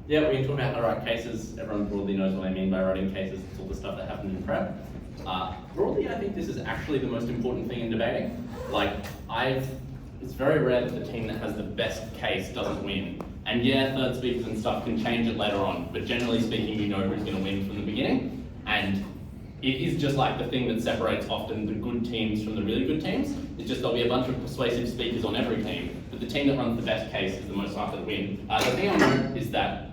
Yeah, we're going to talk about how to write cases. Everyone broadly knows what I mean by writing cases. It's all the stuff that happens in prep. Broadly, I think this is actually the most important thing in debating. It's very rare that the team that has the best case doesn't win. And yeah, third speakers and stuff can change it later on, but generally speaking, you know who's going to win from the beginning. And it is just like the thing that separates often the good teams from the really good teams. It's just there'll be a bunch of persuasive speakers on every team, but the team that runs the best case is the most likely to win. The thing I'll note is that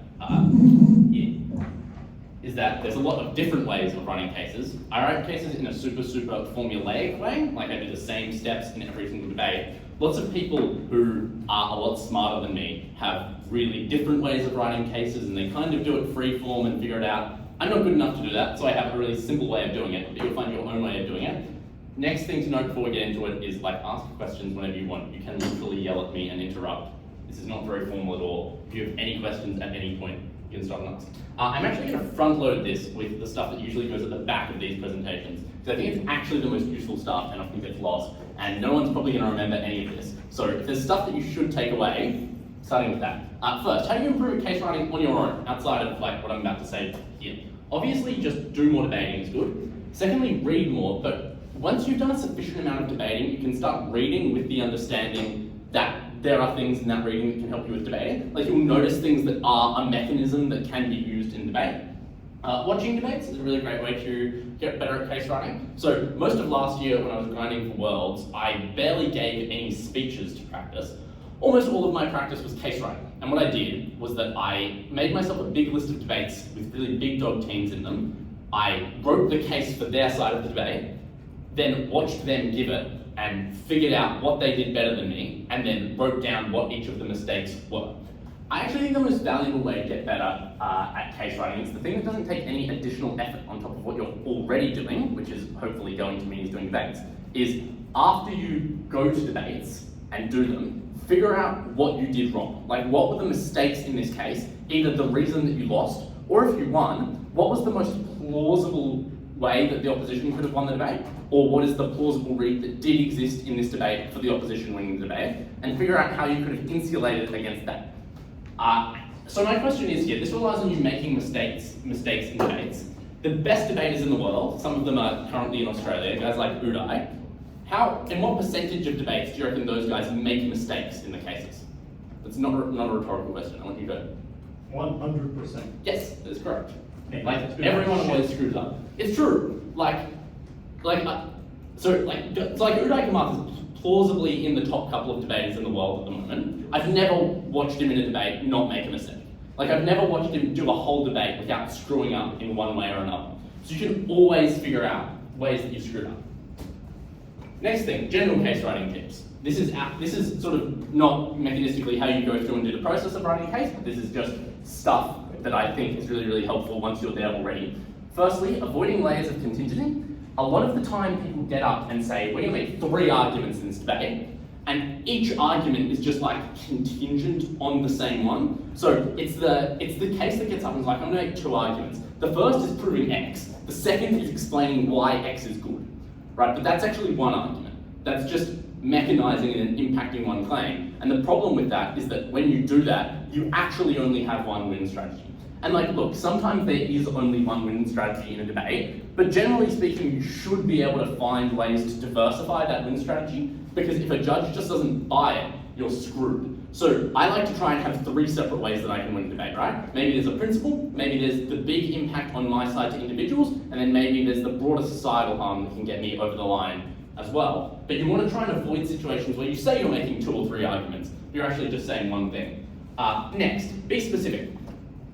there's a lot of different ways of running cases. I write cases in a super formulaic way, like I do the same steps in every single debate. Lots of people who are a lot smarter than me have really different ways of writing cases, and they kind of do it free form and figure it out. I'm not good enough to do that, so I have a really simple way of doing it, but you'll find your own way of doing it. Next thing to note before we get into it is ask questions whenever you want. You can literally yell at me and interrupt. This is not very formal at all. If you have any questions at any point, you can stop and ask. I'm actually going to front load this with the stuff that usually goes at the back of these presentations, because I think it's actually the most useful stuff and often gets lost, and no one's probably going to remember any of this. So if there's stuff that you should take away, starting with that. First, how do you improve case writing on your own, outside of what I'm about to say here? Obviously, just do more debating is good. Secondly, read more, but once you've done a sufficient amount of debating, you can start reading with the understanding that there are things in that reading that can help you with debating. You'll notice things that are a mechanism that can be used in debate. Watching debates is a really great way to get better at case writing. So most of last year when I was grinding for Worlds, I barely gave any speeches to practice. Almost all of my practice was case writing. And what I did was that I made myself a big list of debates with really big dog teams in them. I wrote the case for their side of the debate, then watched them give it and figured out what they did better than me, and then wrote down what each of the mistakes were. I actually think the most valuable way to get better at case writing is the thing that doesn't take any additional effort on top of what you're already doing, which is hopefully going to meetings, doing debates, is after you go to debates and do them, figure out what you did wrong. What were the mistakes in this case, either the reason that you lost, or if you won, what was the most plausible way that the opposition could have won the debate, or what is the plausible read that did exist in this debate for the opposition winning the debate, and figure out how you could have insulated against that. So my question is here, this relies on you making mistakes in debates. The best debaters in the world, some of them are currently in Australia, guys like Uday, in what percentage of debates do you reckon those guys make mistakes in the cases? That's not a rhetorical question, I want you to... 100%. Yes, that is correct. Everyone always screws up. It's true. Uday Kamath is plausibly in the top couple of debaters in the world at the moment. I've never watched him in a debate not make a mistake. I've never watched him do a whole debate without screwing up in one way or another. So you can always figure out ways that you screwed up. Next thing, general case writing tips. This is sort of not mechanistically how you go through and do the process of writing a case, but this is just stuff that I think is really, really helpful once you're there already. Firstly, avoiding layers of contingency. A lot of the time people get up and say, we're going to make 3 arguments in this debate, and each argument is just contingent on the same one. So it's the case that gets up and is I'm going to make 2 arguments. The first is proving X. The second is explaining why X is good, right? But that's actually one argument. That's just mechanizing and impacting one claim. And the problem with that is that when you do that, you actually only have one win strategy. And look, sometimes there is only one winning strategy in a debate, but generally speaking, you should be able to find ways to diversify that win strategy, because if a judge just doesn't buy it, you're screwed. So I like to try and have 3 separate ways that I can win a debate, right? Maybe there's a principle, maybe there's the big impact on my side to individuals, and then maybe there's the broader societal harm that can get me over the line as well. But you want to try and avoid situations where you say you're making 2 or 3 arguments, you're actually just saying one thing. Next, be specific.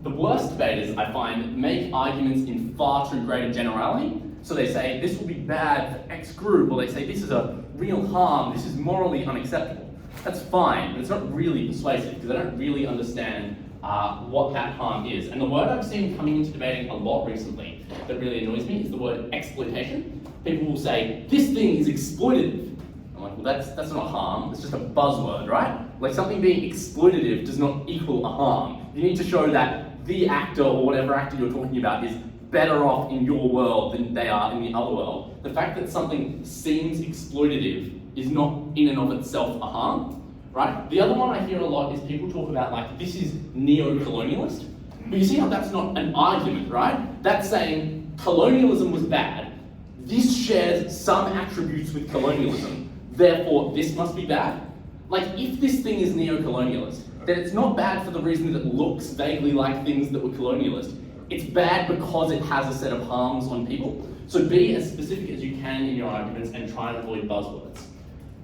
The worst debaters, I find, make arguments in far too great a generality. So they say, this will be bad for X group, or they say, this is a real harm, this is morally unacceptable. That's fine, but it's not really persuasive, because I don't really understand what that harm is. And the word I've seen coming into debating a lot recently that really annoys me is the word exploitation. People will say, this thing is exploitative. I'm well, that's not a harm, it's just a buzzword, right? Something being exploitative does not equal a harm. You need to show that the actor or whatever actor you're talking about is better off in your world than they are in the other world. The fact that something seems exploitative is not in and of itself a harm, right? The other one I hear a lot is people talk about this is neo-colonialist. But you see how that's not an argument, right? That's saying colonialism was bad. This shares some attributes with colonialism. Therefore, this must be bad. Like, if this thing is neo-colonialist, then it's not bad for the reason that it looks vaguely like things that were colonialist. It's bad because it has a set of harms on people. So be as specific as you can in your arguments and try and avoid buzzwords.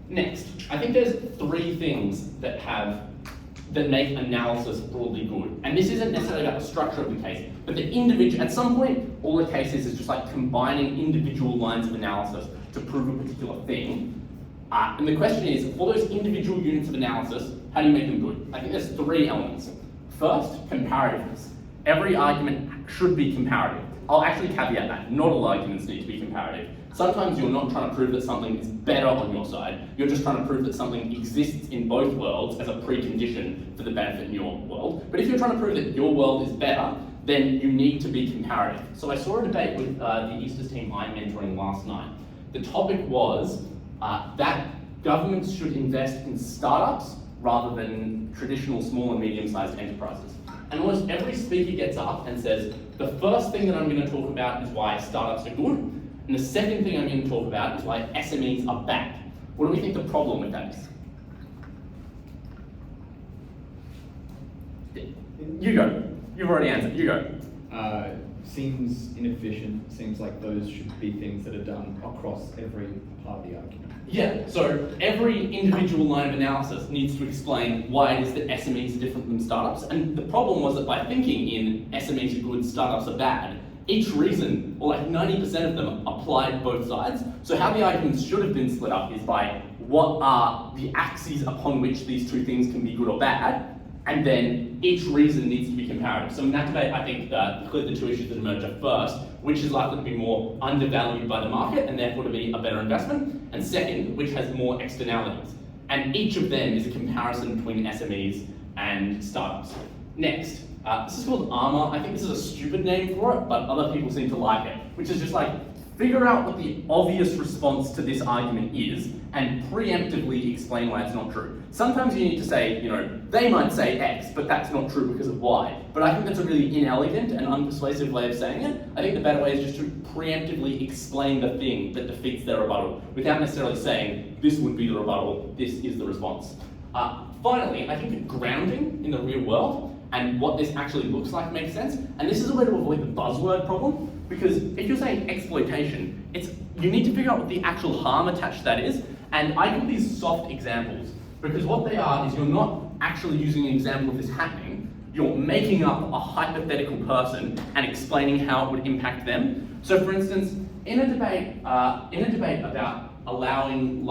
Next, I think there's 3 things that make analysis broadly good. And this isn't necessarily about the structure of the case, but the individual, at some point, all the case is just like combining individual lines of analysis to prove a particular thing. And the question is, for those individual units of analysis, how do you make them good? I think there's 3 elements. First, comparativeness. Every argument should be comparative. I'll actually caveat that. Not all arguments need to be comparative. Sometimes you're not trying to prove that something is better on your side. You're just trying to prove that something exists in both worlds as a precondition for the benefit in your world. But if you're trying to prove that your world is better, then you need to be comparative. So I saw a debate with the Easters team I'm mentoring last night. The topic was that governments should invest in startups rather than traditional small and medium-sized enterprises. And almost every speaker gets up and says, the first thing that I'm going to talk about is why startups are good, and the second thing I'm going to talk about is why SMEs are bad. What do we think the problem with that is? You go. You've already answered. You go. Seems inefficient. Seems like those should be things that are done across every part of the argument. Yeah, so every individual line of analysis needs to explain why it is that SMEs are different than startups. And the problem was that by thinking in SMEs are good, startups are bad, each reason, or like 90% of them, applied both sides. So how the arguments should have been split up is by what are the axes upon which these 2 things can be good or bad, and then each reason needs to be comparative. So in that debate, I think clearly the 2 issues that emerge are first, which is likely to be more undervalued by the market and therefore to be a better investment, and second, which has more externalities. And each of them is a comparison between SMEs and startups. Next, this is called ARMOR. I think this is a stupid name for it, but other people seem to like it, which is just like, figure out what the obvious response to this argument is and preemptively explain why it's not true. Sometimes you need to say, they might say X, but that's not true because of Y. But I think that's a really inelegant and unpersuasive way of saying it. I think the better way is just to preemptively explain the thing that defeats their rebuttal without necessarily saying, this would be the rebuttal, this is the response. Finally, I think that grounding in the real world and what this actually looks like makes sense. And this is a way to avoid the buzzword problem, because if you're saying exploitation, you need to figure out what the actual harm attached to that is. And I call these soft examples, because what they are is you're not actually using an example of this happening, you're making up a hypothetical person and explaining how it would impact them. So for instance, in a debate about allowing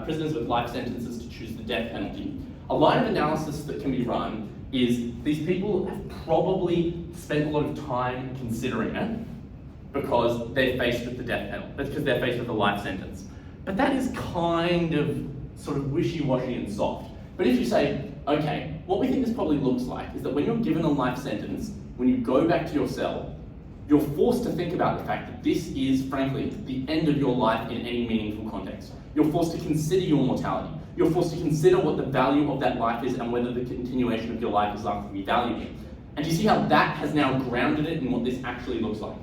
prisoners with life sentences to choose the death penalty, a line of analysis that can be run is these people have probably spent a lot of time considering it because they're faced with the death penalty, because they're faced with a life sentence. But that is kind of sort of wishy-washy and soft. But if you say, okay, what we think this probably looks like is that when you're given a life sentence, when you go back to your cell, you're forced to think about the fact that this is, frankly, the end of your life in any meaningful context. You're forced to consider your mortality. You're forced to consider what the value of that life is and whether the continuation of your life is likely to be valuable. And do you see how that has now grounded it in what this actually looks like?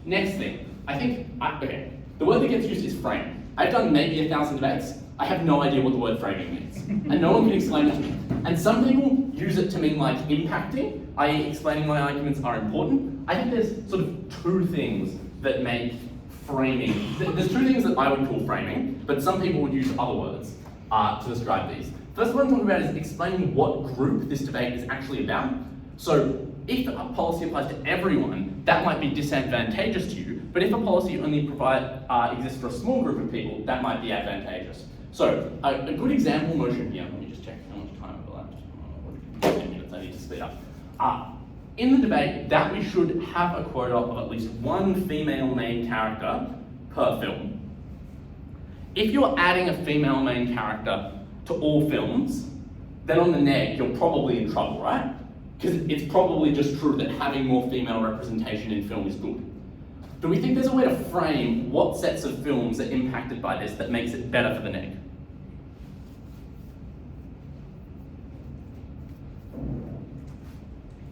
Next thing, the word that gets used is frame. I've done maybe 1,000 debates. I have no idea what the word framing means. And no one can explain it to me. And some people use it to mean like impacting, i.e. explaining why arguments are important. I think there's sort of 2 things that make framing, there's 2 things that I would call framing, but some people would use other words to describe these. First one I'm talking about is explaining what group this debate is actually about. So if a policy applies to everyone, that might be disadvantageous to you, but if a policy only exists for a small group of people, that might be advantageous. So a good example motion here, let me just check how much time I've left. 10 minutes, I need to speed up. In the debate, that we should have a quota of at least 1 female main character per film. If you're adding a female main character to all films, then on the neg, you're probably in trouble, right? Because it's probably just true that having more female representation in film is good. Do we think there's a way to frame what sets of films are impacted by this that makes it better for the neg?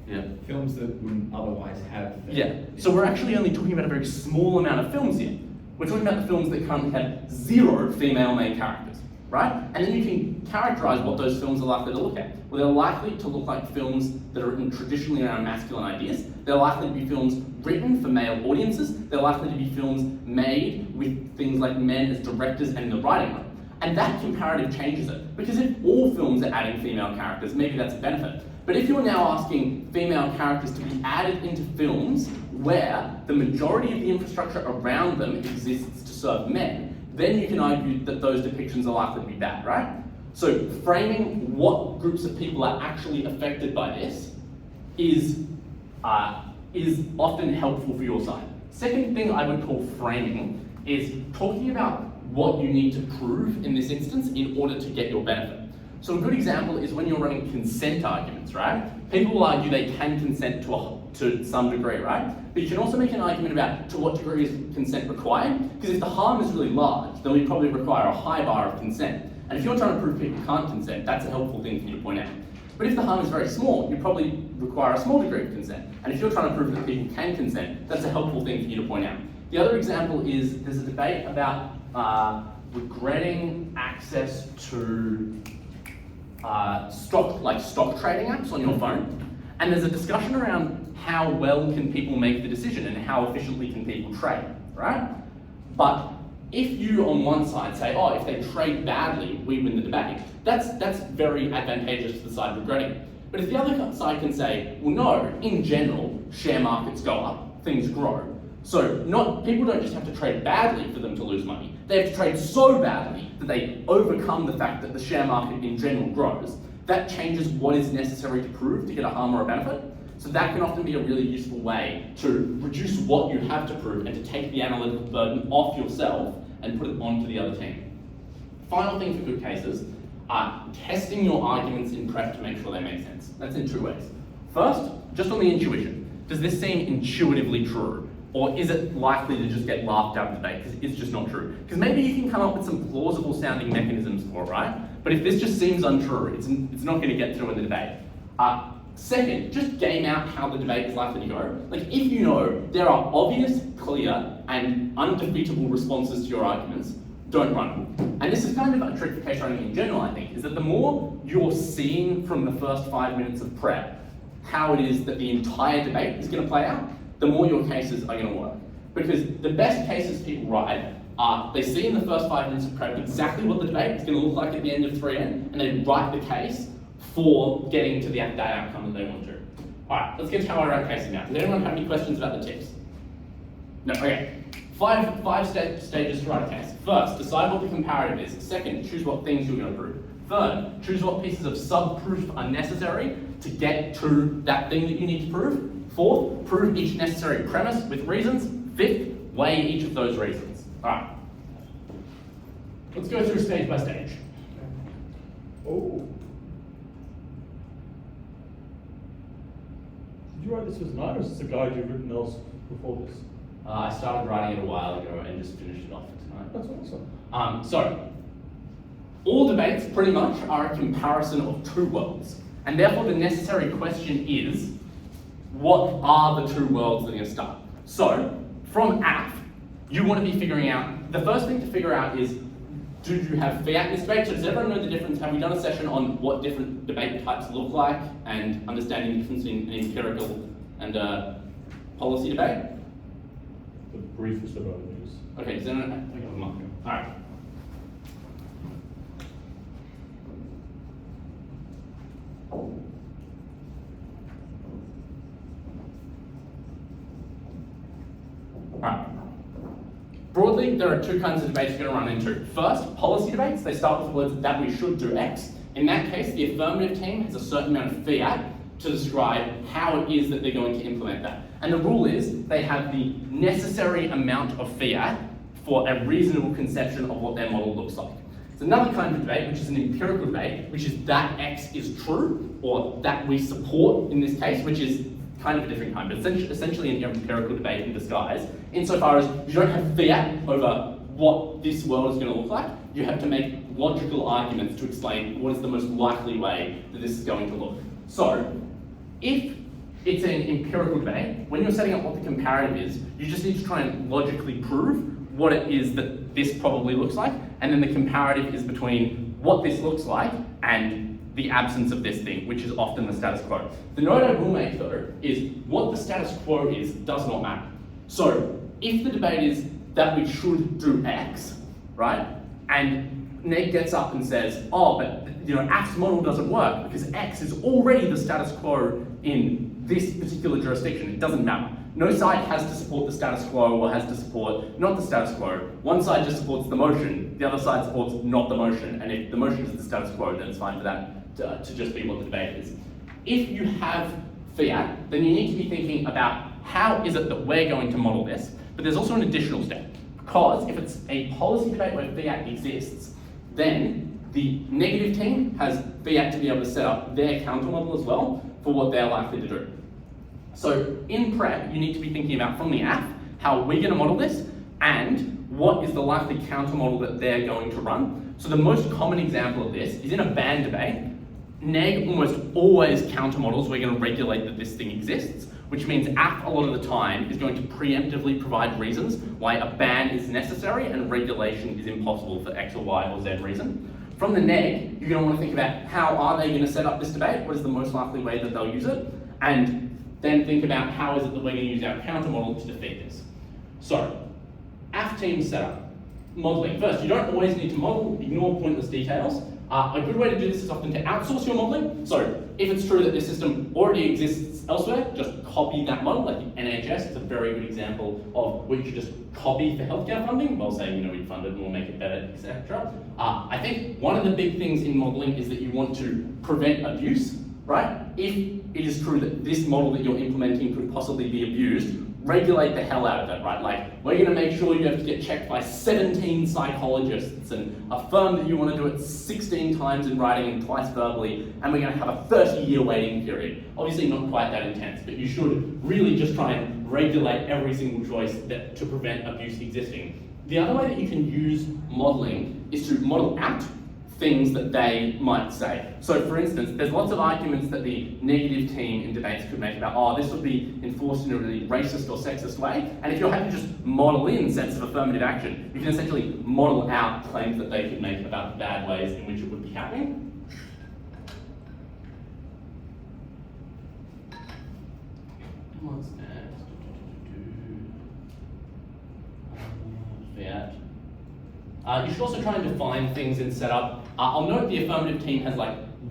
Yeah. Films that wouldn't otherwise have. Yeah. So we're actually only talking about a very small amount of films here. We're talking about the films that currently have 0 female main characters, right? And then you can characterize what those films are likely to look at. Well, they're likely to look like films that are written traditionally around masculine ideas. They're likely to be films written for male audiences. They're likely to be films made with things like men as directors and in the writing room. And that comparative changes it. Because if all films are adding female characters, maybe that's a benefit. But if you're now asking female characters to be added into films where the majority of the infrastructure around them exists to serve men, then you can argue that those depictions are likely to be bad, right? So framing what groups of people are actually affected by this is often helpful for your side. Second thing I would call framing is talking about what you need to prove in this instance in order to get your benefit. So a good example is when you're running consent arguments, right? People will argue they can consent to some degree, right? But you can also make an argument about to what degree is consent required, because if the harm is really large, then we probably require a high bar of consent. And if you're trying to prove people can't consent, that's a helpful thing for you to point out. But if the harm is very small, you probably require a small degree of consent. And if you're trying to prove that people can consent, that's a helpful thing for you to point out. The other example is there's a debate about regretting access to stock trading apps on your phone. And there's a discussion around how well can people make the decision and how efficiently can people trade, right? But if you on one side say, oh, if they trade badly, we win the debate, that's very advantageous to the side regretting it. But if the other side can say, well, no, in general, share markets go up, things grow. So people don't just have to trade badly for them to lose money. They have to trade so badly that they overcome the fact that the share market in general grows. That changes what is necessary to prove to get a harm or a benefit. So that can often be a really useful way to reduce what you have to prove and to take the analytical burden off yourself and put it onto the other team. Final thing for good cases, testing your arguments in prep to make sure they make sense. That's in 2 ways. First, just on the intuition. Does this seem intuitively true? Or is it likely to just get laughed out of the debate because it's just not true? Because maybe you can come up with some plausible sounding mechanisms for it, right? But if this just seems untrue, it's not going to get through in the debate. Second, just game out how the debate is likely to go. Like if you know there are obvious, clear, and undefeatable responses to your arguments, don't run them. And this is kind of a trick for case running in general, I think, is that the more you're seeing from the first 5 minutes of prep how it is that the entire debate is going to play out, the more your cases are going to work. Because the best cases people write are they see in the first 5 minutes of prep exactly what the debate is going to look like at the end of 3N, and they write the case for getting to that outcome that they want to. Alright, let's get to how I write cases now. Does anyone have any questions about the tips? No, okay. Five stages to write a case. First, decide what the comparative is. Second, choose what things you're going to prove. Third, choose what pieces of sub-proof are necessary to get to that thing that you need to prove. Fourth, prove each necessary premise with reasons. Fifth, weigh each of those reasons. Alright. Let's go through stage by stage. Oh. Did you write this with tonight, or is this a guide you've written else before this? I started writing it a while ago and just finished it off tonight. That's awesome. So, all debates pretty much are a comparison of 2 worlds. And therefore the necessary question is, what are the 2 worlds that are going to start? So, from app, you want to be figuring out, the first thing to figure out is, do you have fiat in this debate? So does everyone know the difference? Have we done a session on what different debate types look like and understanding the difference in an empirical and policy debate? The briefest of overviews. Okay, does anyone have a mark? All right. Alright. Broadly, there are 2 kinds of debates you're going to run into. First, policy debates. They start with words that we should do X. In that case, the affirmative team has a certain amount of fiat to describe how it is that they're going to implement that. And the rule is they have the necessary amount of fiat for a reasonable conception of what their model looks like. It's another kind of debate, which is an empirical debate, which is that X is true, or that we support in this case, which is kind of a different kind, but essentially an empirical debate in disguise, insofar as you don't have fiat over what this world is going to look like. You have to make logical arguments to explain what is the most likely way that this is going to look. So, if it's an empirical debate. When you're setting up what the comparative is, you just need to try and logically prove what it is that this probably looks like, and then the comparative is between what this looks like and the absence of this thing, which is often the status quo. The note I will make though is what the status quo is does not matter. So if the debate is that we should do X, right, and Ned gets up and says, oh, but F's model doesn't work because X is already the status quo in this particular jurisdiction, it doesn't matter. No side has to support the status quo or has to support not the status quo. One side just supports the motion, the other side supports not the motion, and if the motion is the status quo, then it's fine for that to just be what the debate is. If you have fiat, then you need to be thinking about how is it that we're going to model this, but there's also an additional step, because if it's a policy debate where fiat exists, then the negative team has fiat to be able to set up their counter model as well for what they're likely to do. So in prep, you need to be thinking about from the app, how are we going to model this, and what is the likely counter model that they're going to run. So the most common example of this is in a ban debate. Neg almost always counter models we're going to regulate that this thing exists, which means app a lot of the time is going to preemptively provide reasons why a ban is necessary and regulation is impossible for X or Y or Z reason. From the neg, you're going to want to think about how are they going to set up this debate, what is the most likely way that they'll use it, and then think about how is it that we're going to use our counter model to defeat this. So, AF team setup. Modeling. First, you don't always need to model, ignore pointless details. A good way to do this is often to outsource your modeling. So, if it's true that this system already exists elsewhere, just copy that model, like the NHS. It's a very good example of where you could just copy for healthcare funding while saying, we fund it and we'll make it better, etc. I think one of the big things in modeling is that you want to prevent abuse, right? If it is true that this model that you're implementing could possibly be abused, regulate the hell out of it, right? Like, we're going to make sure you have to get checked by 17 psychologists and affirm that you want to do it 16 times in writing and twice verbally, and we're going to have a 30-year waiting period. Obviously not quite that intense, but you should really just try and regulate every single choice to prevent abuse existing. The other way that you can use modeling is to model out things that they might say. So for instance, there's lots of arguments that the negative team in debates could make about, this would be enforced in a really racist or sexist way, and if you're happy to just model in sense of affirmative action, you can essentially model out claims that they could make about the bad ways in which it would be happening. What's next? You should also try and define things in setup. I'll note the affirmative team has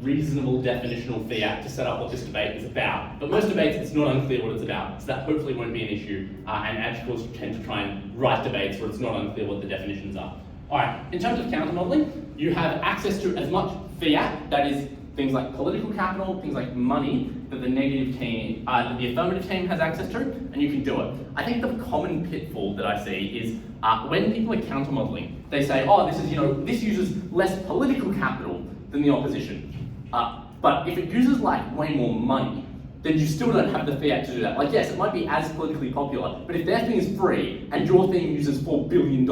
reasonable definitional fiat to set up what this debate is about, but most debates it's not unclear what it's about, so that hopefully won't be an issue, and adjectives tend to try and write debates where it's not unclear what the definitions are. Alright, in terms of counter modeling, you have access to as much fiat, that is things like political capital, things like money, that the negative team, that the affirmative team has access to, and you can do it. I think the common pitfall that I see is when people are counter modeling, they say, this uses less political capital than the opposition. But if it uses way more money, then you still don't have the fiat to do that. Yes, it might be as politically popular, but if their thing is free and your thing uses $4 billion,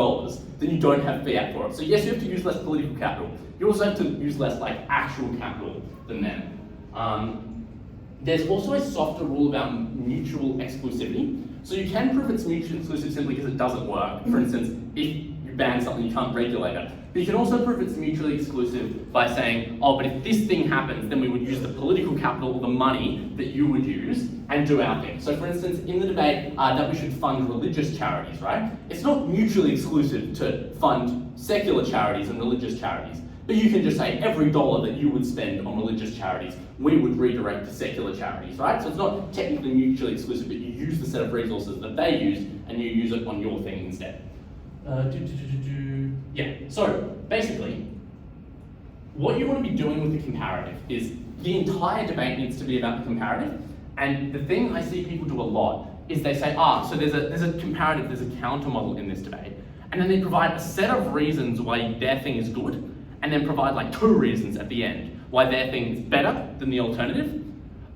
then you don't have fiat for it. So yes, you have to use less political capital. You also have to use less actual capital than them. There's also a softer rule about mutual exclusivity. So you can prove it's mutually exclusive simply because it doesn't work. For instance, if you ban something, you can't regulate it. But you can also prove it's mutually exclusive by saying, but if this thing happens, then we would use the political capital or the money that you would use and do our thing. So for instance, in the debate that we should fund religious charities, right? It's not mutually exclusive to fund secular charities and religious charities. But you can just say every dollar that you would spend on religious charities, we would redirect to secular charities, right? So it's not technically mutually exclusive, but you use the set of resources that they use and you use it on your thing instead. Yeah, so basically, what you want to be doing with the comparative is the entire debate needs to be about the comparative, and the thing I see people do a lot is they say, so there's a comparative, there's a counter model in this debate, and then they provide a set of reasons why their thing is good, and then provide 2 reasons at the end why their thing is better than the alternative.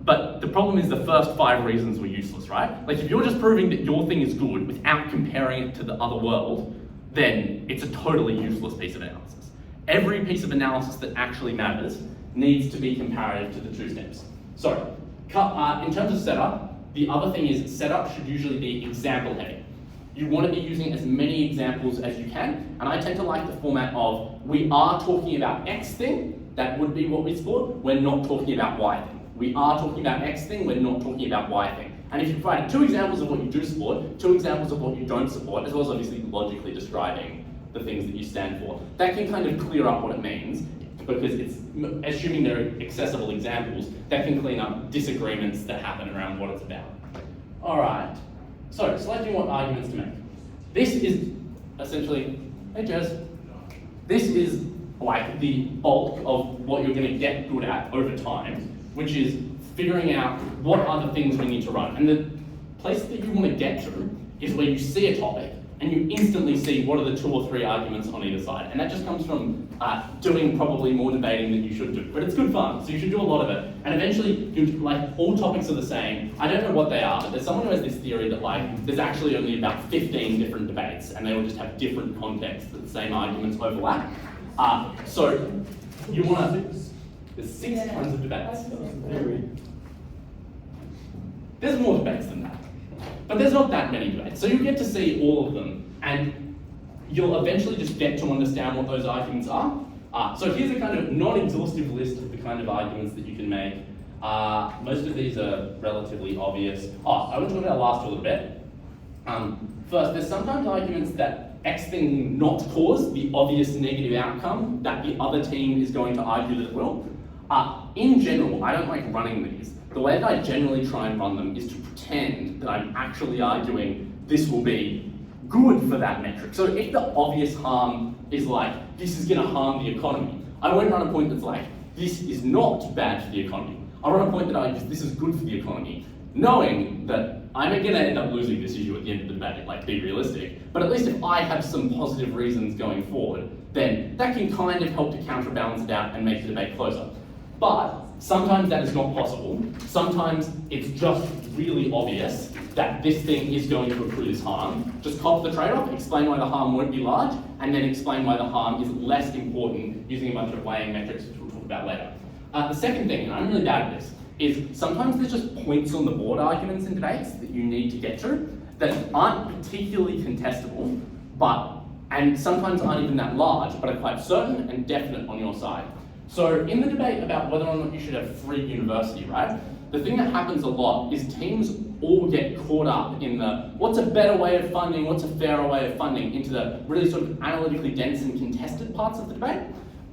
But the problem is the first 5 reasons were useless, right? If you're just proving that your thing is good without comparing it to the other world, then it's a totally useless piece of analysis. Every piece of analysis that actually matters needs to be comparative to the 2 steps. So, In terms of setup, the other thing is setup should usually be example heavy. You want to be using as many examples as you can, and I tend to like the format of, we are talking about X thing, that would be what we support, we're not talking about Y thing. We are talking about X thing, we're not talking about Y thing. And if you provide 2 examples of what you do support, 2 examples of what you don't support, as well as obviously logically describing the things that you stand for, that can kind of clear up what it means, because it's, assuming they're accessible examples, that can clean up disagreements that happen around what it's about. All right, so selecting what arguments to make. This is essentially, hey Jez, this is like the bulk of what you're going to get good at over time, which is figuring out what are the things we need to run. And the place that you want to get to is where you see a topic and you instantly see what are the 2 or 3 arguments on either side. And that just comes from doing probably more debating than you should do. But it's good fun, so you should do a lot of it. And eventually, like, all topics are the same. I don't know what they are, but there's someone who has this theory that like there's actually only about 15 different debates, and they all just have different contexts, but the same arguments overlap. So you want to, there's 6 kinds of debates. There's more debates than that. But there's not that many debates. So you get to see all of them, and you'll eventually just get to understand what those arguments are. So here's a kind of non-exhaustive list of the kind of arguments that you can make. Most of these are relatively obvious. I want to talk about last a little bit. First, there's sometimes arguments that X thing will not cause the obvious negative outcome that the other team is going to argue that it will. In general, I don't like running these. The way that I generally try and run them is to pretend that I'm actually arguing this will be good for that metric. So if the obvious harm is like, this is going to harm the economy, I won't run a point that's like, this is not bad for the economy. I'll run a point that argues this is good for the economy, knowing that I'm going to end up losing this issue at the end of the debate, like, be realistic. But at least if I have some positive reasons going forward, then that can kind of help to counterbalance it out and make the debate closer. But sometimes that is not possible. Sometimes it's just really obvious that this thing is going to accrue this harm. Just cop the trade-off, explain why the harm won't be large, and then explain why the harm is less important using a bunch of weighing metrics, which we'll talk about later. The second thing, and I'm really bad at this, is sometimes there's just points on the board arguments in debates that you need to get to that aren't particularly contestable, and sometimes aren't even that large, but are quite certain and definite on your side. So in the debate about whether or not you should have free university, right, the thing that happens a lot is teams all get caught up in the what's a better way of funding, what's a fairer way of funding, into the really sort of analytically dense and contested parts of the debate.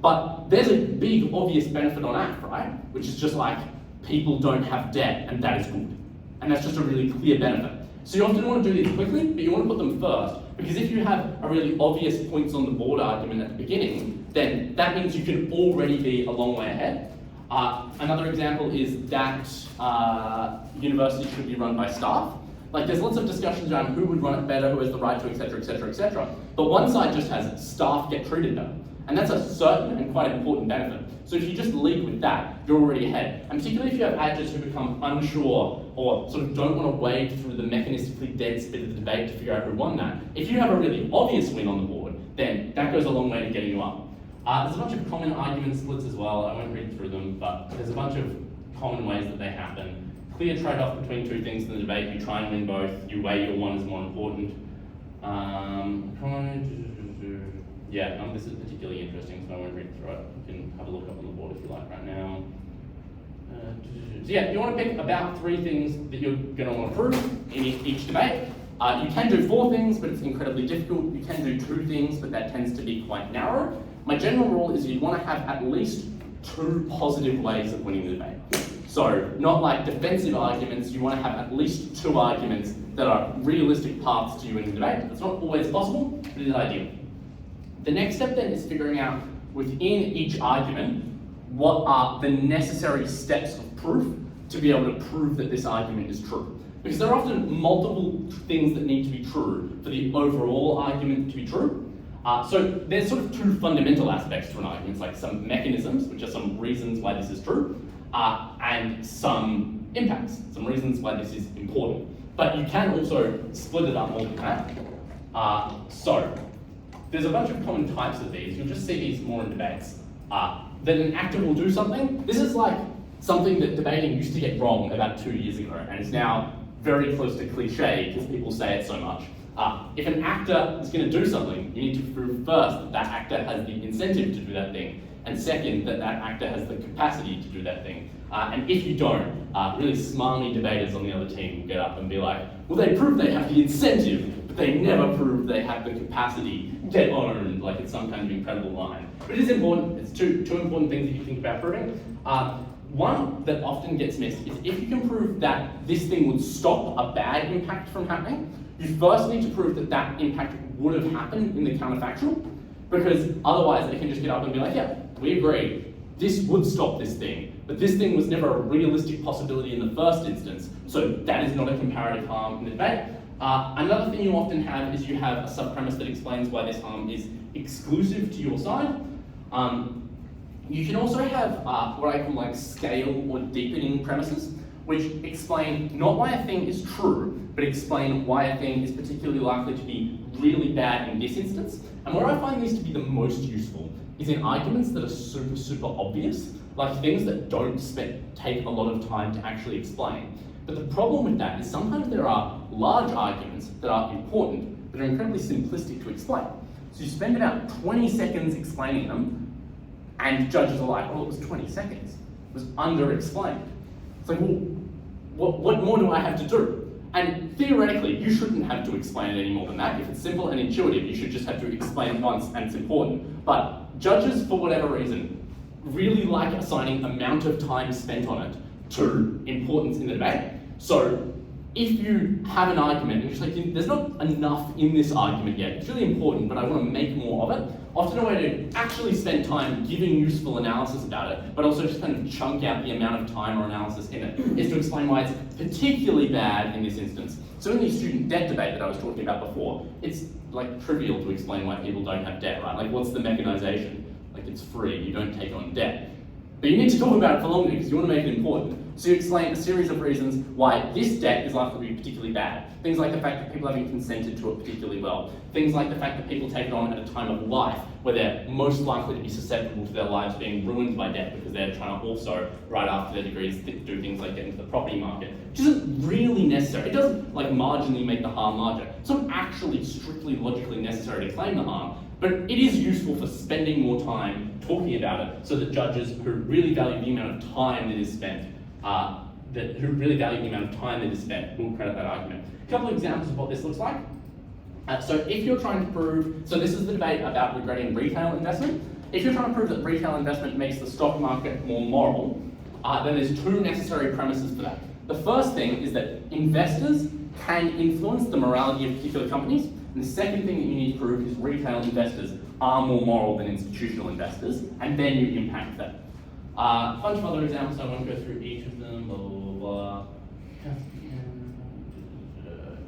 But there's a big obvious benefit on that, right, which is just like people don't have debt and that is good. And that's just a really clear benefit. So you often want to do these quickly, but you want to put them first, because if you have a really obvious points on the board argument at the beginning, then that means you can already be a long way ahead. Another example is that universities should be run by staff. Like, there's lots of discussions around who would run it better, who has the right to, etc., etc., etc. But one side just has staff get treated better. And that's a certain and quite important benefit. So if you just lead with that, you're already ahead. And particularly if you have actors who become unsure or sort of don't want to wade through the mechanistically dense bit of the debate to figure out who won that, if you have a really obvious win on the board, then that goes a long way to getting you up. There's a bunch of common argument splits as well. I won't read through them, but there's a bunch of common ways that they happen. Clear trade-off between 2 things in the debate. You try and win both. You weigh your one as more important. This is particularly interesting, so I won't read through it. You can have a look up on the board if you like right now. You want to pick about 3 things that you're going to want to prove in each debate. You can do 4 things, but it's incredibly difficult. You can do 2 things, but that tends to be quite narrow. My general rule is you'd want to have at least 2 positive ways of winning the debate. So, not like defensive arguments, you want to have at least 2 arguments that are realistic paths to you in the debate. That's not always possible, but it is ideal. The next step then is figuring out within each argument what are the necessary steps of proof to be able to prove that this argument is true. Because there are often multiple things that need to be true for the overall argument to be true. So there's sort of 2 fundamental aspects to an argument. It's like some mechanisms, which are some reasons why this is true, and some impacts, some reasons why this is important. But you can also split it up more than that. So there's a bunch of common types of these. You'll just see these more in debates. That an actor will do something. This is like something that debating used to get wrong about 2 years ago, and is now very close to cliche because people say it so much. If an actor is going to do something, you need to prove first that that actor has the incentive to do that thing, and second, that that actor has the capacity to do that thing. And if you don't, really smarmy debaters on the other team will get up and be like, well, they prove they have the incentive, but they never prove they have the capacity. Get owned, like it's some kind of incredible line. But it is important, it's two important things that you think about proving. One that often gets missed is if you can prove that this thing would stop a bad impact from happening, you first need to prove that that impact would have happened in the counterfactual, because otherwise they can just get up and be like, yeah, we agree, this would stop this thing, but this thing was never a realistic possibility in the first instance, so that is not a comparative harm in the debate. Another thing you often have is you have a sub-premise that explains why this harm is exclusive to your side. You can also have what I call like scale or deepening premises, which explain not why a thing is true, but explain why a thing is particularly likely to be really bad in this instance. And where I find these to be the most useful is in arguments that are super, super obvious, like things that don't take a lot of time to actually explain. But the problem with that is sometimes there are large arguments that are important, but are incredibly simplistic to explain. So you spend about 20 seconds explaining them, and judges are like, oh, it was 20 seconds. It was under-explained. It's like, well, what more do I have to do? And theoretically, you shouldn't have to explain it any more than that. If it's simple and intuitive, you should just have to explain it once and it's important. But judges, for whatever reason, really like assigning amount of time spent on it to importance in the debate. So if you have an argument and you're just like, there's not enough in this argument yet, it's really important, but I want to make more of it, often a way to actually spend time giving useful analysis about it, but also just kind of chunk out the amount of time or analysis in it, is to explain why it's particularly bad in this instance. So in the student debt debate that I was talking about before, it's like trivial to explain why people don't have debt, right? Like what's the mechanization? Like it's free, you don't take on debt. But you need to talk about it for longer because you want to make it important. So you explain a series of reasons why this debt is likely to be particularly bad. Things like the fact that people haven't consented to it particularly well. Things like the fact that people take it on at a time of life where they're most likely to be susceptible to their lives being ruined by debt because they're trying to also, right after their degrees, do things like get into the property market, which isn't really necessary. It doesn't like marginally make the harm larger. It's not actually strictly logically necessary to claim the harm, but it is useful for spending more time talking about it so that judges who really value the amount of time that is spent will credit that argument. A couple of examples of what this looks like. So if you're trying to prove, so this is the debate about regretting retail investment. If you're trying to prove that retail investment makes the stock market more moral, then there's two necessary premises for that. The first thing is that investors can influence the morality of particular companies. And the second thing that you need to prove is retail investors are more moral than institutional investors, and then you impact them. A bunch of other examples, I won't go through each of them, blah, blah, blah. You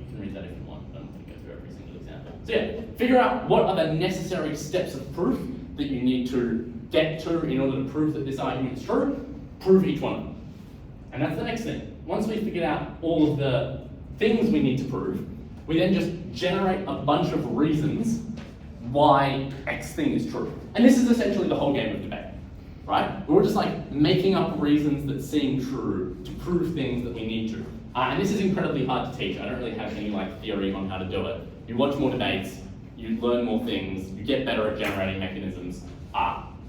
can read that if you want, I don't want to go through every single example. So yeah, figure out what are the necessary steps of proof that you need to get to in order to prove that this argument is true. Prove each one of them. And that's the next thing. Once we figured out all of the things we need to prove, we then just generate a bunch of reasons why X thing is true. And this is essentially the whole game of debate, right? We're just like making up reasons that seem true to prove things that we need to. And this is incredibly hard to teach. I don't really have any like theory on how to do it. You watch more debates, you learn more things, you get better at generating mechanisms,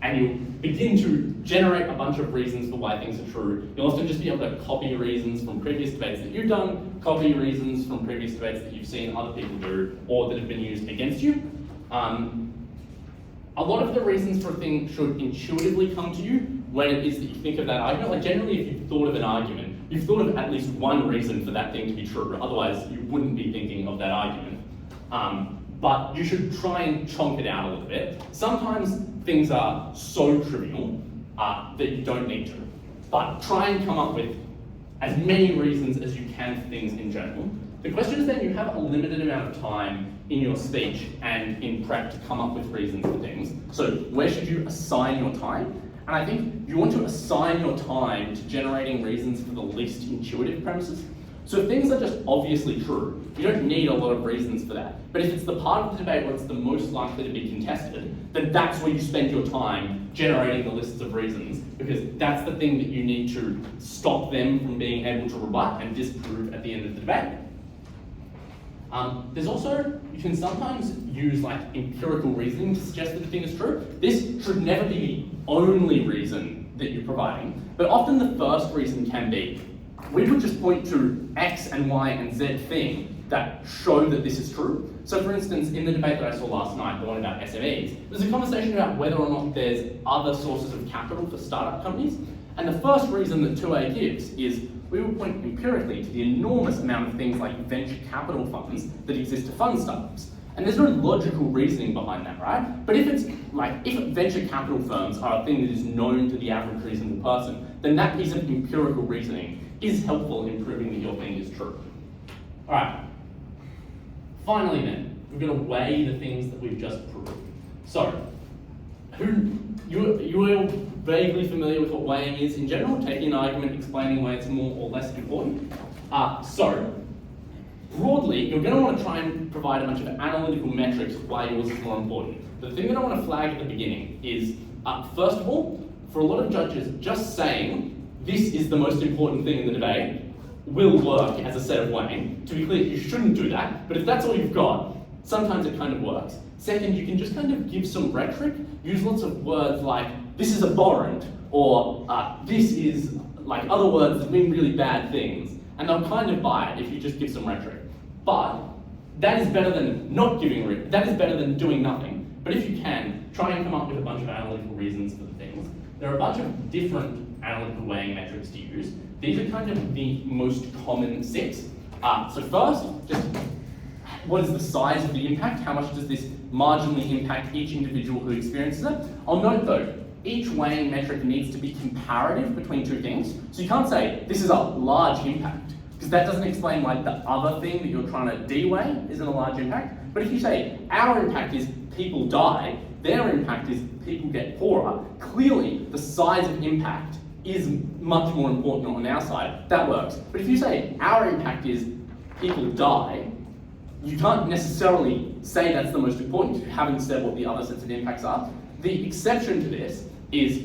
and you begin to generate a bunch of reasons for why things are true. You'll often just be able to copy reasons from previous debates that you've done, copy reasons from previous debates that you've seen other people do, or that have been used against you. A lot of the reasons for a thing should intuitively come to you when it is that you think of that argument. Like generally, if you've thought of an argument, you've thought of at least one reason for that thing to be true, otherwise you wouldn't be thinking of that argument. But you should try and chonk it out a little bit. Sometimes things are so trivial that you don't need to. But try and come up with as many reasons as you can for things in general. The question is then you have a limited amount of time in your speech and in prep to come up with reasons for things. So where should you assign your time? And I think you want to assign your time to generating reasons for the least intuitive premises. So if things are just obviously true, you don't need a lot of reasons for that. But if it's the part of the debate where it's the most likely to be contested, then that's where you spend your time generating the lists of reasons, because that's the thing that you need to stop them from being able to rebut and disprove at the end of the debate. There's also, you can sometimes use like empirical reasoning to suggest that a thing is true. This should never be the only reason that you're providing, but often the first reason can be, we would just point to X and Y and Z thing that show that this is true. So for instance, in the debate that I saw last night, the one about SMEs, there's a conversation about whether or not there's other sources of capital for startup companies. And the first reason that 2A gives is we will point empirically to the enormous amount of things like venture capital funds that exist to fund startups. And there's no logical reasoning behind that, right? But if it's like, if venture capital firms are a thing that is known to the average reasonable person, then that piece of empirical reasoning is helpful in proving that your thing is true. All right. Finally then, we're going to weigh the things that we've just proved. So, you are vaguely familiar with what weighing is in general, taking an argument, explaining why it's more or less important. So, broadly, you're going to want to try and provide a bunch of analytical metrics of why yours is more important. The thing that I want to flag at the beginning is, first of all, for a lot of judges, just saying this is the most important thing in the debate will work as a set of weighing. To be clear, you shouldn't do that, but if that's all you've got, sometimes it kind of works. Second, you can just kind of give some rhetoric, use lots of words like, this is abhorrent, or this is, like other words that mean really bad things, and they'll kind of buy it if you just give some rhetoric. But that is better than not giving rhetoric, that is better than doing nothing. But if you can, try and come up with a bunch of analytical reasons for the things. There are a bunch of different analytical weighing metrics to use. These are kind of the most common 6. So first, just what is the size of the impact? How much does this marginally impact each individual who experiences it? I'll note though, each weighing metric needs to be comparative between two things. So you can't say, this is a large impact, because that doesn't explain like the other thing that you're trying to de-weigh isn't a large impact. But if you say, our impact is people die, their impact is people get poorer, clearly the size of impact is much more important on our side. That works. But if you say our impact is people die, you can't necessarily say that's the most important if you haven't said what the other sets of impacts are. The exception to this is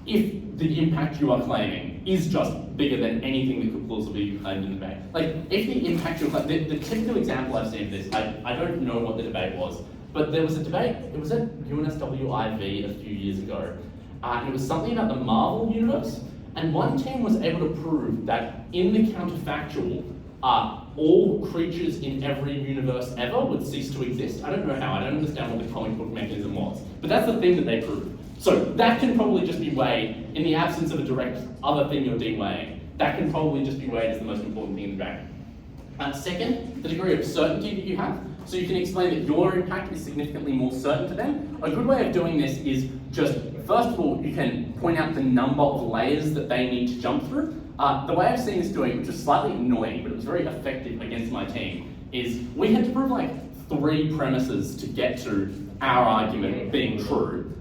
if the impact you are claiming is just bigger than anything that could plausibly be claimed in the debate. Like if the impact you're claiming, the typical example I've seen of this, I don't know what the debate was, but there was a debate, it was at UNSWIV a few years ago, and it was something about the Marvel universe, and one team was able to prove that in the counterfactual, all creatures in every universe ever would cease to exist. I don't know how, I don't understand what the comic book mechanism was, but that's the thing that they proved. So that can probably just be weighed, in the absence of a direct other thing you're de-weighing, that can probably just be weighed as the most important thing in the debate. Second, the degree of certainty that you have. So you can explain that your impact is significantly more certain to them. A good way of doing this is just, first of all, you can point out the number of layers that they need to jump through. The way I've seen this doing, which is slightly annoying, but it was very effective against my team, is we had to prove like 3 premises to get to our argument being true.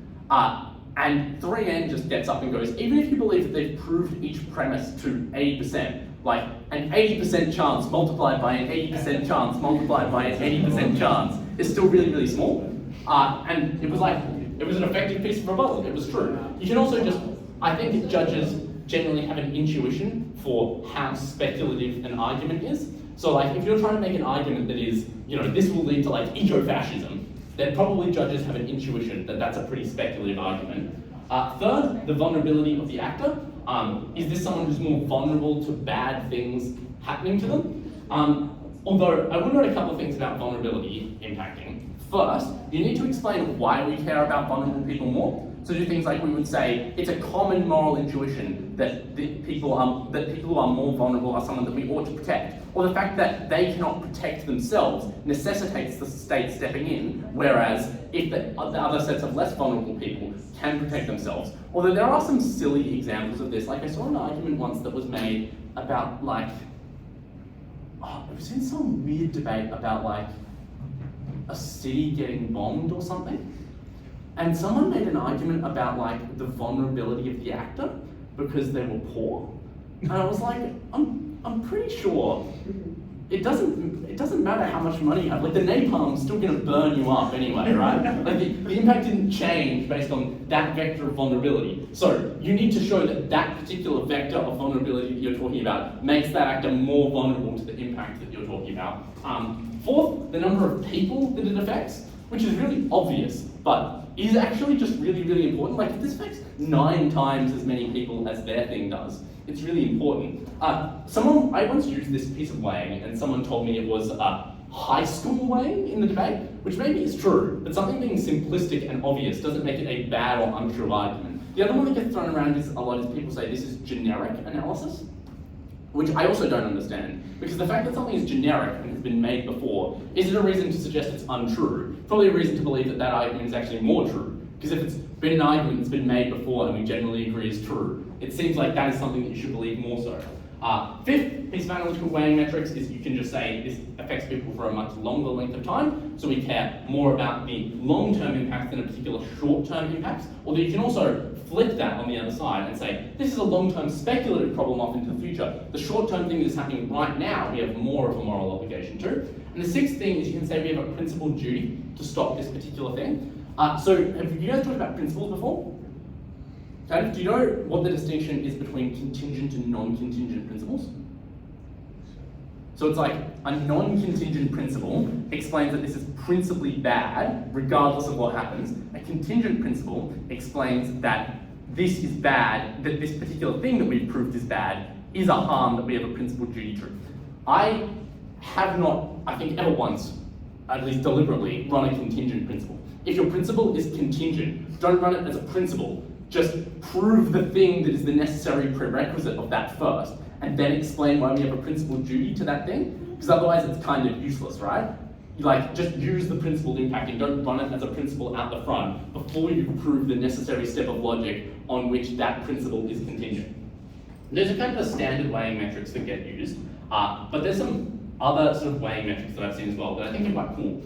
And 3N just gets up and goes, even if you believe that they've proved each premise to 80%, like an 80% chance multiplied by an 80% chance multiplied by an 80% chance is still really, really small. And it was an effective piece of rebuttal, it was true. You can also just, I think judges generally have an intuition for how speculative an argument is. So like if you're trying to make an argument that is, this will lead to like eco-fascism, then probably judges have an intuition that that's a pretty speculative argument. Third, the vulnerability of the actor. Is this someone who's more vulnerable to bad things happening to them? Although I would note a couple of things about vulnerability impacting. First, you need to explain why we care about vulnerable people more. So do things like we would say, it's a common moral intuition that people who are more vulnerable are someone that we ought to protect. Or the fact that they cannot protect themselves necessitates the state stepping in, whereas if the other sets of less vulnerable people can protect themselves. Although there are some silly examples of this. Like I saw an argument once that was made about like, it was in some weird debate about like a city getting bombed or something. And someone made an argument about like the vulnerability of the actor because they were poor. And I was like, I'm I'm pretty sure it doesn't matter how much money you have. Like the napalm's still gonna burn you up anyway, right? Like the impact didn't change based on that vector of vulnerability. So you need to show that that particular vector of vulnerability that you're talking about makes that actor more vulnerable to the impact that you're talking about. Fourth, the number of people that it affects, which is really obvious, but is actually just really, really important. Like if this affects 9 times as many people as their thing does, it's really important. I once used this piece of weighing and someone told me it was high school weighing in the debate, which maybe is true, but something being simplistic and obvious doesn't make it a bad or untrue argument. The other one that gets thrown around a lot is people say this is generic analysis, which I also don't understand, because the fact that something is generic and has been made before isn't a reason to suggest it's untrue. Probably a reason to believe that that argument is actually more true, because if it's been an argument that's been made before and we generally agree is true, it seems like that is something that you should believe more so. Fifth piece of analytical weighing metrics is you can just say this affects people for a much longer length of time, so we care more about the long-term impact than a particular short-term impact, although you can also flip that on the other side and say, this is a long-term speculative problem off into the future. The short-term thing that is happening right now, we have more of a moral obligation to. And the sixth thing is you can say we have a principled duty to stop this particular thing. So have you guys talked about principles before? Okay, do you know what the distinction is between contingent and non-contingent principles? So it's like a non-contingent principle explains that this is principally bad, regardless of what happens. A contingent principle explains that this is bad, that this particular thing that we've proved is bad is a harm that we have a principled duty to. I have not, I think ever once, at least deliberately, run a contingent principle. If your principle is contingent, don't run it as a principle. Just prove the thing that is the necessary prerequisite of that first, and then explain why we have a principled duty to that thing, because otherwise it's kind of useless, right? You just use the principled impact and don't run it as a principle out the front before you prove the necessary step of logic on which that principle is contingent. Those are kind of the standard weighing metrics that get used, but there's some other sort of weighing metrics that I've seen as well that I think are quite cool.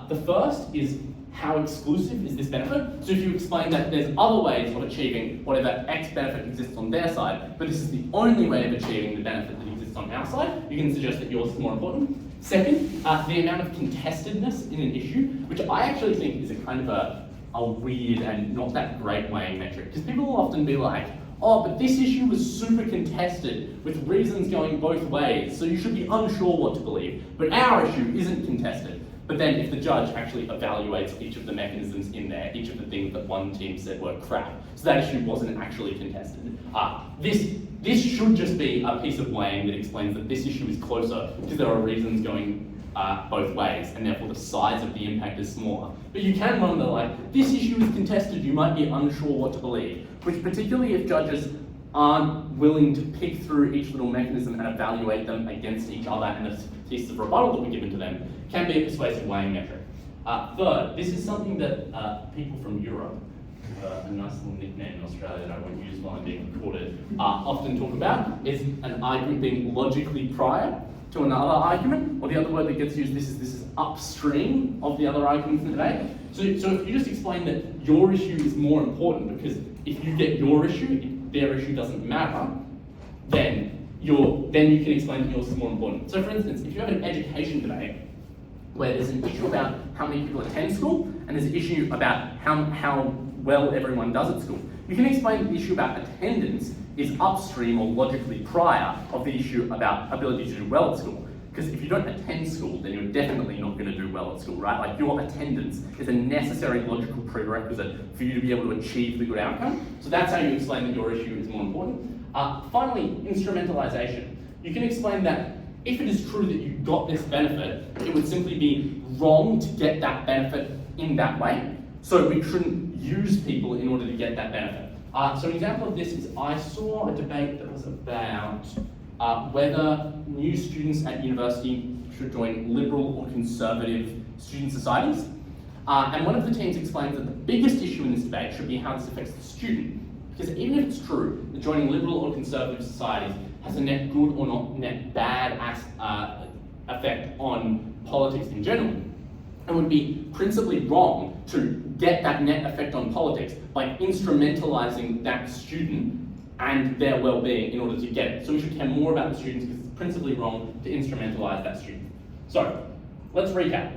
The first is how exclusive is this benefit? So if you explain that there's other ways of achieving whatever X benefit exists on their side, but this is the only way of achieving the benefit that exists on our side, you can suggest that yours is more important. Second, the amount of contestedness in an issue, which I actually think is a kind of a weird and not that great weighing metric, because people will often be like, oh, but this issue was super contested with reasons going both ways, so you should be unsure what to believe. But our issue isn't contested. But then if the judge actually evaluates each of the mechanisms in there, each of the things that one team said were crap, so that issue wasn't actually contested. This should just be a piece of weighing that explains that this issue is closer because there are reasons going both ways, and therefore the size of the impact is smaller. But you can run this issue is contested, you might be unsure what to believe, which particularly if judges aren't willing to pick through each little mechanism and evaluate them against each other and the pieces of rebuttal that were given to them, can be a persuasive weighing metric. Third, this is something that people from Europe, a nice little nickname in Australia that I won't use while I'm being recorded, often talk about, is an argument being logically prior to another argument, or the other word that gets used, this is upstream of the other arguments in the debate. So if you just explain that your issue is more important, because if you get your issue, their issue doesn't matter, then you can explain that yours is more important. So for instance, if you have an education debate where there's an issue about how many people attend school, and there's an issue about how well everyone does at school, you can explain the issue about attendance is upstream or logically prior of the issue about ability to do well at school. Because if you don't attend school, then you're definitely not going to do well at school, right? Like your attendance is a necessary logical prerequisite for you to be able to achieve the good outcome. So that's how you explain that your issue is more important. Finally, instrumentalization. You can explain that if it is true that you got this benefit, it would simply be wrong to get that benefit in that way. So we shouldn't use people in order to get that benefit. So an example of this is I saw a debate that was about whether new students at university should join liberal or conservative student societies. And one of the teams explains that the biggest issue in this debate should be how this affects the student. Because even if it's true that joining liberal or conservative societies has a net good or not net bad effect on politics in general, it would be principally wrong to get that net effect on politics by instrumentalizing that student and their well-being in order to get it. So we should care more about the students because it's principally wrong to instrumentalize that student. So, let's recap.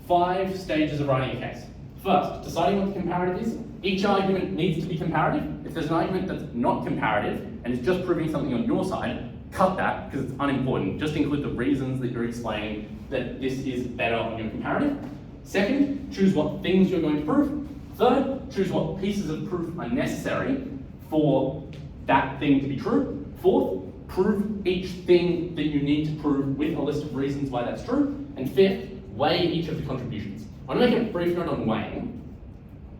5 stages of writing a case. First, deciding what the comparative is. Each argument needs to be comparative. If there's an argument that's not comparative and is just proving something on your side, cut that because it's unimportant. Just include the reasons that you're explaining that this is better on your comparative. Second, choose what things you're going to prove. Third, choose what pieces of proof are necessary for that thing to be true. Fourth, prove each thing that you need to prove with a list of reasons why that's true. And fifth, weigh each of the contributions. I want to make a brief note on weighing,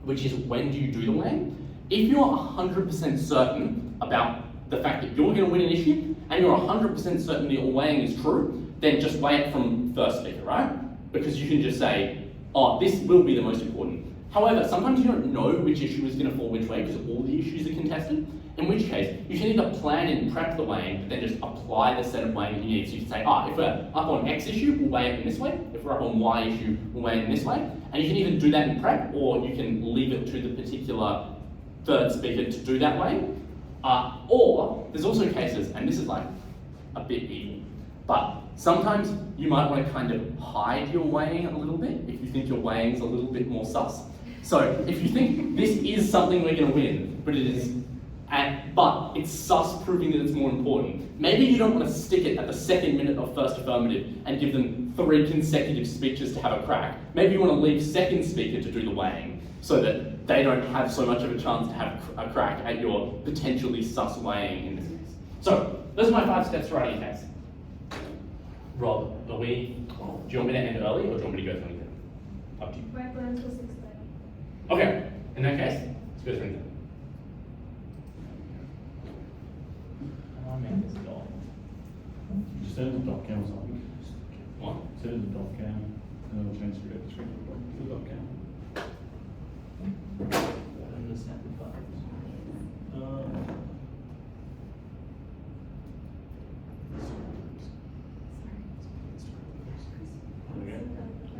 which is when do you do the weighing? If you're 100% certain about the fact that you're going to win an issue, and you're 100% certain that your weighing is true, then just weigh it from first speaker, right? Because you can just say, oh, this will be the most important. However, sometimes you don't know which issue is going to fall which way because all the issues are contested, in which case you should either plan and prep the weighing, but then just apply the set of weighing that you need. So you can say, if we're up on X issue, we'll weigh it in this way. If we're up on Y issue, we'll weigh it in this way. And you can even do that in prep, or you can leave it to the particular third speaker to do that way. Or there's also cases, and this is like a bit evil, but sometimes you might want to kind of hide your weighing a little bit if you think your weighing's a little bit more sus. So if you think this is something we're going to win, but it's sus proving that it's more important, maybe you don't want to stick it at the second minute of first affirmative and give them 3 consecutive speeches to have a crack. Maybe you want to leave second speaker to do the weighing so that they don't have so much of a chance to have a crack at your potentially sus weighing in this case. So those are my 5 steps to writing a case. Rob, do you want me to end early or do you want me to go through anything? Up to you. My plan was 6:30. Okay, in that case, let's go through anything. How do I make this go? Just send it to doc cam or something. What? Send it to doc cam, and then we'll change the screen to the doc cam. Understand the buttons.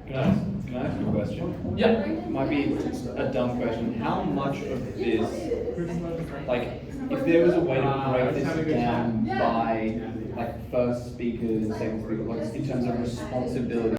Guys, can I ask you a question? Yeah. It might be a dumb question. How much of this, like, if there was a way to break this down by, like, first speaker, second speaker, like, in terms of responsibility,